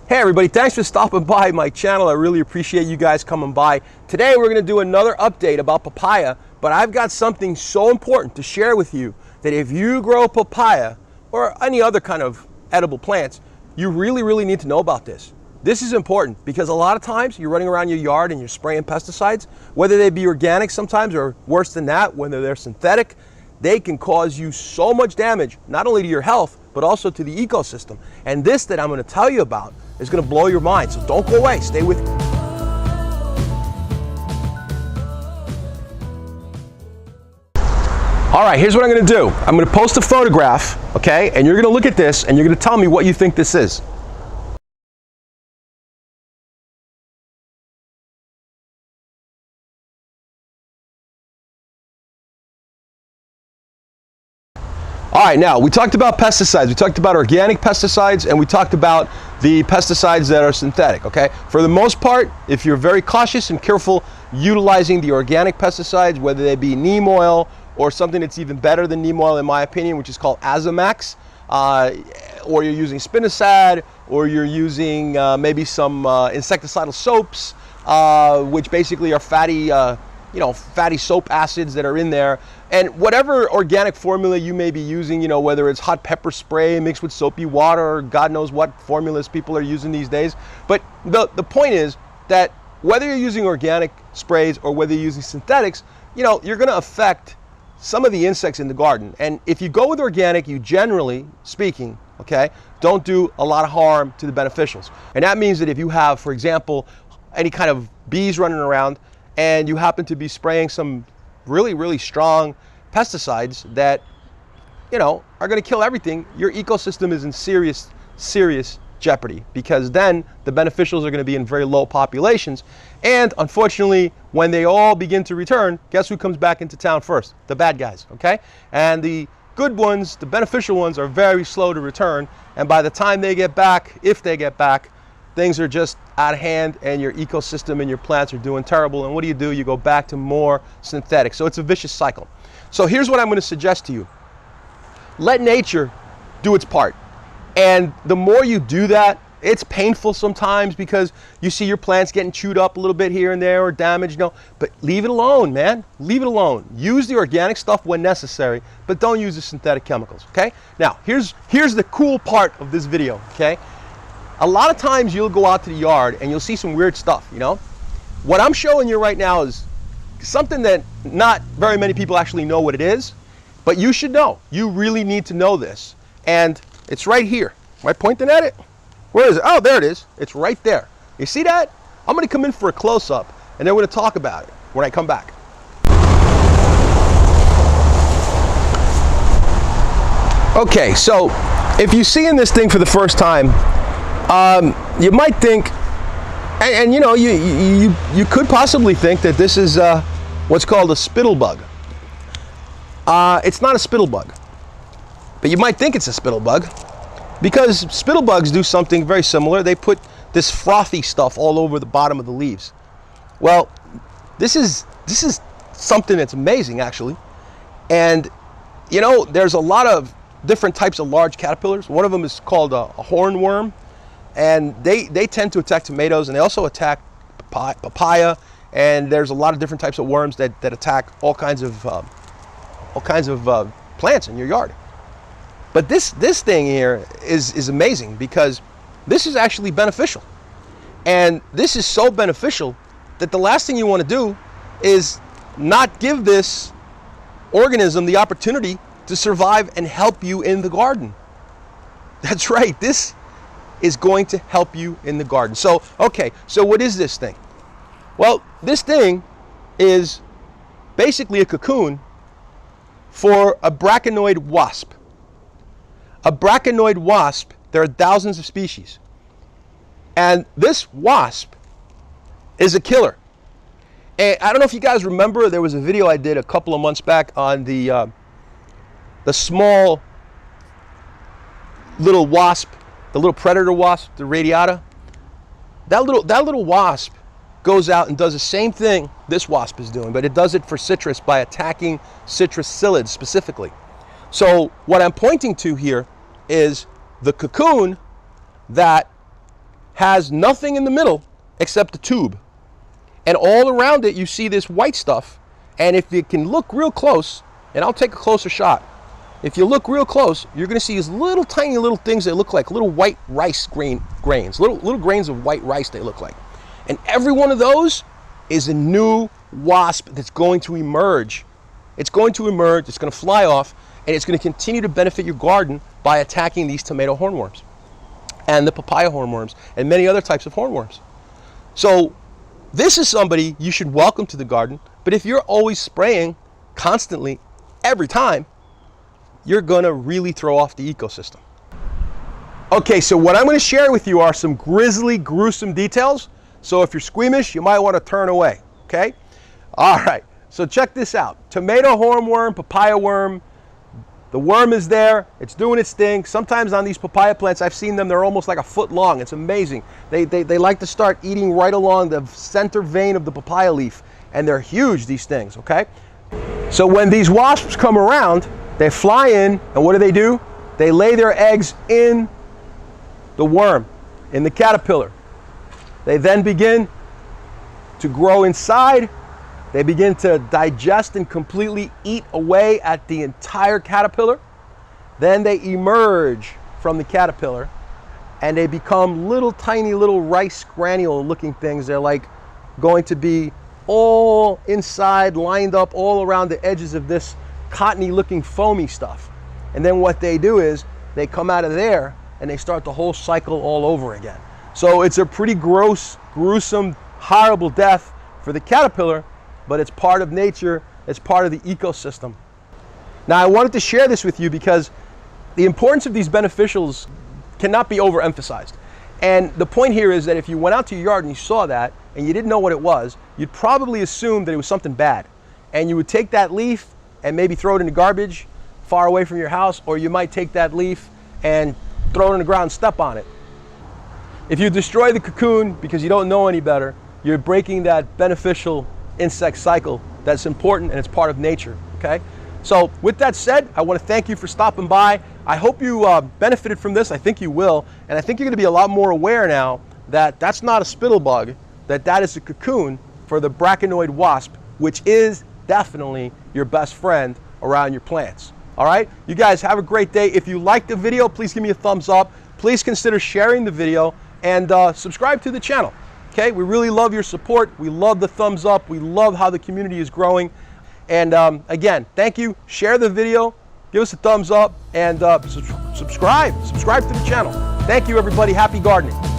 Hey everybody, thanks for stopping by my channel. I really appreciate you guys coming by. Today we're going to do another update about papaya, but I've got something so important to share with you that if you grow papaya or any other kind of edible plants, you really need to know about this. This is important because a lot of times you're running around your yard and you're spraying pesticides, whether they be organic sometimes or worse than that, whether they're synthetic. They can cause you so much damage, not only to your health, but also to the ecosystem. And this that I'm going to tell you about is going to blow your mind. So don't go away. Stay with me. All right, here's what I'm going to do. I'm going to post a photograph, okay? And you're going to look at this and you're going to tell me what you think this is. All right, now we talked about pesticides, we talked about organic pesticides, and we talked about the pesticides that are synthetic, okay? For the most part, if you're very cautious and careful utilizing the organic pesticides, whether they be neem oil or something that's even better than neem oil in my opinion, which is called Azamax, or you're using spinosad, or you're using maybe some insecticidal soaps, which basically are fatty, fatty soap acids that are in there. And whatever organic formula you may be using, whether it's hot pepper spray mixed with soapy water, or God knows what formulas people are using these days. But the point is that whether you're using organic sprays or whether you're using synthetics, you're going to affect some of the insects in the garden. And if you go with organic, you generally speaking, okay, don't do a lot of harm to the beneficials. And that means that if you have, for example, any kind of bees running around and you happen to be spraying some really strong pesticides that are going to kill everything, your ecosystem is in serious jeopardy, because then the beneficials are going to be in very low populations, and unfortunately when they all begin to return, guess who comes back into town first? The bad guys, okay? And the good ones, the beneficial ones, are very slow to return, and by the time they get back, if they get back, things are just out of hand and your ecosystem and your plants are doing terrible. And what do? You go back to more synthetic. So it's a vicious cycle. So here's what I'm going to suggest to you. Let nature do its part. And the more you do that, it's painful sometimes because you see your plants getting chewed up a little bit here and there or damaged, but leave it alone, man. Leave it alone. Use the organic stuff when necessary, but don't use the synthetic chemicals, okay? Now, here's the cool part of this video, okay? A lot of times you'll go out to the yard and you'll see some weird stuff, What I'm showing you right now is something that not very many people actually know what it is, but you should know. You really need to know this. And it's right here. Am I pointing at it? Where is it? Oh, there it is. It's right there. You see that? I'm going to come in for a close-up and then we're going to talk about it when I come back. Okay, so if you're seeing this thing for the first time, you might think, and you could possibly think that this is what's called a spittle bug. It's not a spittle bug, but you might think it's a spittle bug because spittle bugs do something very similar. They put this frothy stuff all over the bottom of the leaves. Well, this is something that's amazing actually, and there's a lot of different types of large caterpillars. One of them is called a hornworm. And they tend to attack tomatoes, and they also attack papaya, and there's a lot of different types of worms that attack all kinds of plants in your yard. But this thing here is amazing because this is actually beneficial, and this is so beneficial that the last thing you want to do is not give this organism the opportunity to survive and help you in the garden. That's right. This is going to help you in the garden. So, okay, so what is this thing? Well, this thing is basically a cocoon for a brachynoid wasp. A brachynoid wasp, there are thousands of species. And this wasp is a killer. And I don't know if you guys remember, there was a video I did a couple of months back on the small little wasp, the little predator wasp, the radiata. That little wasp goes out and does the same thing this wasp is doing, but it does it for citrus by attacking citrus psyllids specifically. So what I'm pointing to here is the cocoon that has nothing in the middle except a tube. And all around it you see this white stuff. And if you can look real close, and I'll take a closer shot, if you look real close, you're going to see these little tiny little things that look like little white rice grains, little grains of white rice they look like. And every one of those is a new wasp that's going to emerge. It's going to emerge, it's going to fly off, and it's going to continue to benefit your garden by attacking these tomato hornworms and the papaya hornworms and many other types of hornworms. So this is somebody you should welcome to the garden, but if you're always spraying constantly every time, you're going to really throw off the ecosystem. Okay, so what I'm going to share with you are some grisly, gruesome details. So if you're squeamish, you might want to turn away, okay? All right, so check this out. Tomato hornworm, papaya worm. The worm is there, it's doing its thing. Sometimes on these papaya plants, I've seen them, they're almost like a foot long. It's amazing. They like to start eating right along the center vein of the papaya leaf, and they're huge, these things, okay? So when these wasps come around, they fly in, and what do? They lay their eggs in the worm, in the caterpillar. They then begin to grow inside. They begin to digest and completely eat away at the entire caterpillar. Then they emerge from the caterpillar and they become little tiny little rice granule looking things. They're like going to be all inside, lined up all around the edges of this cottony looking foamy stuff. And then what they do is they come out of there and they start the whole cycle all over again. So it's a pretty gross, gruesome, horrible death for the caterpillar, but it's part of nature, it's part of the ecosystem. Now I wanted to share this with you because the importance of these beneficials cannot be overemphasized. And the point here is that if you went out to your yard and you saw that and you didn't know what it was, you'd probably assume that it was something bad. And you would take that leaf and maybe throw it in the garbage far away from your house, or you might take that leaf and throw it on the ground and step on it. If you destroy the cocoon because you don't know any better, you're breaking that beneficial insect cycle that's important and it's part of nature, okay? So with that said, I want to thank you for stopping by. I hope you benefited from this. I think you will. And I think you're going to be a lot more aware now that that's not a spittlebug, that is a cocoon for the brachionoid wasp, which is definitely your best friend around your plants. All right? You guys have a great day. If you liked the video, please give me a thumbs up. Please consider sharing the video and subscribe to the channel. Okay, we really love your support. We love the thumbs up. We love how the community is growing. And again, thank you. Share the video, give us a thumbs up, and subscribe to the channel. Thank you, everybody. Happy gardening.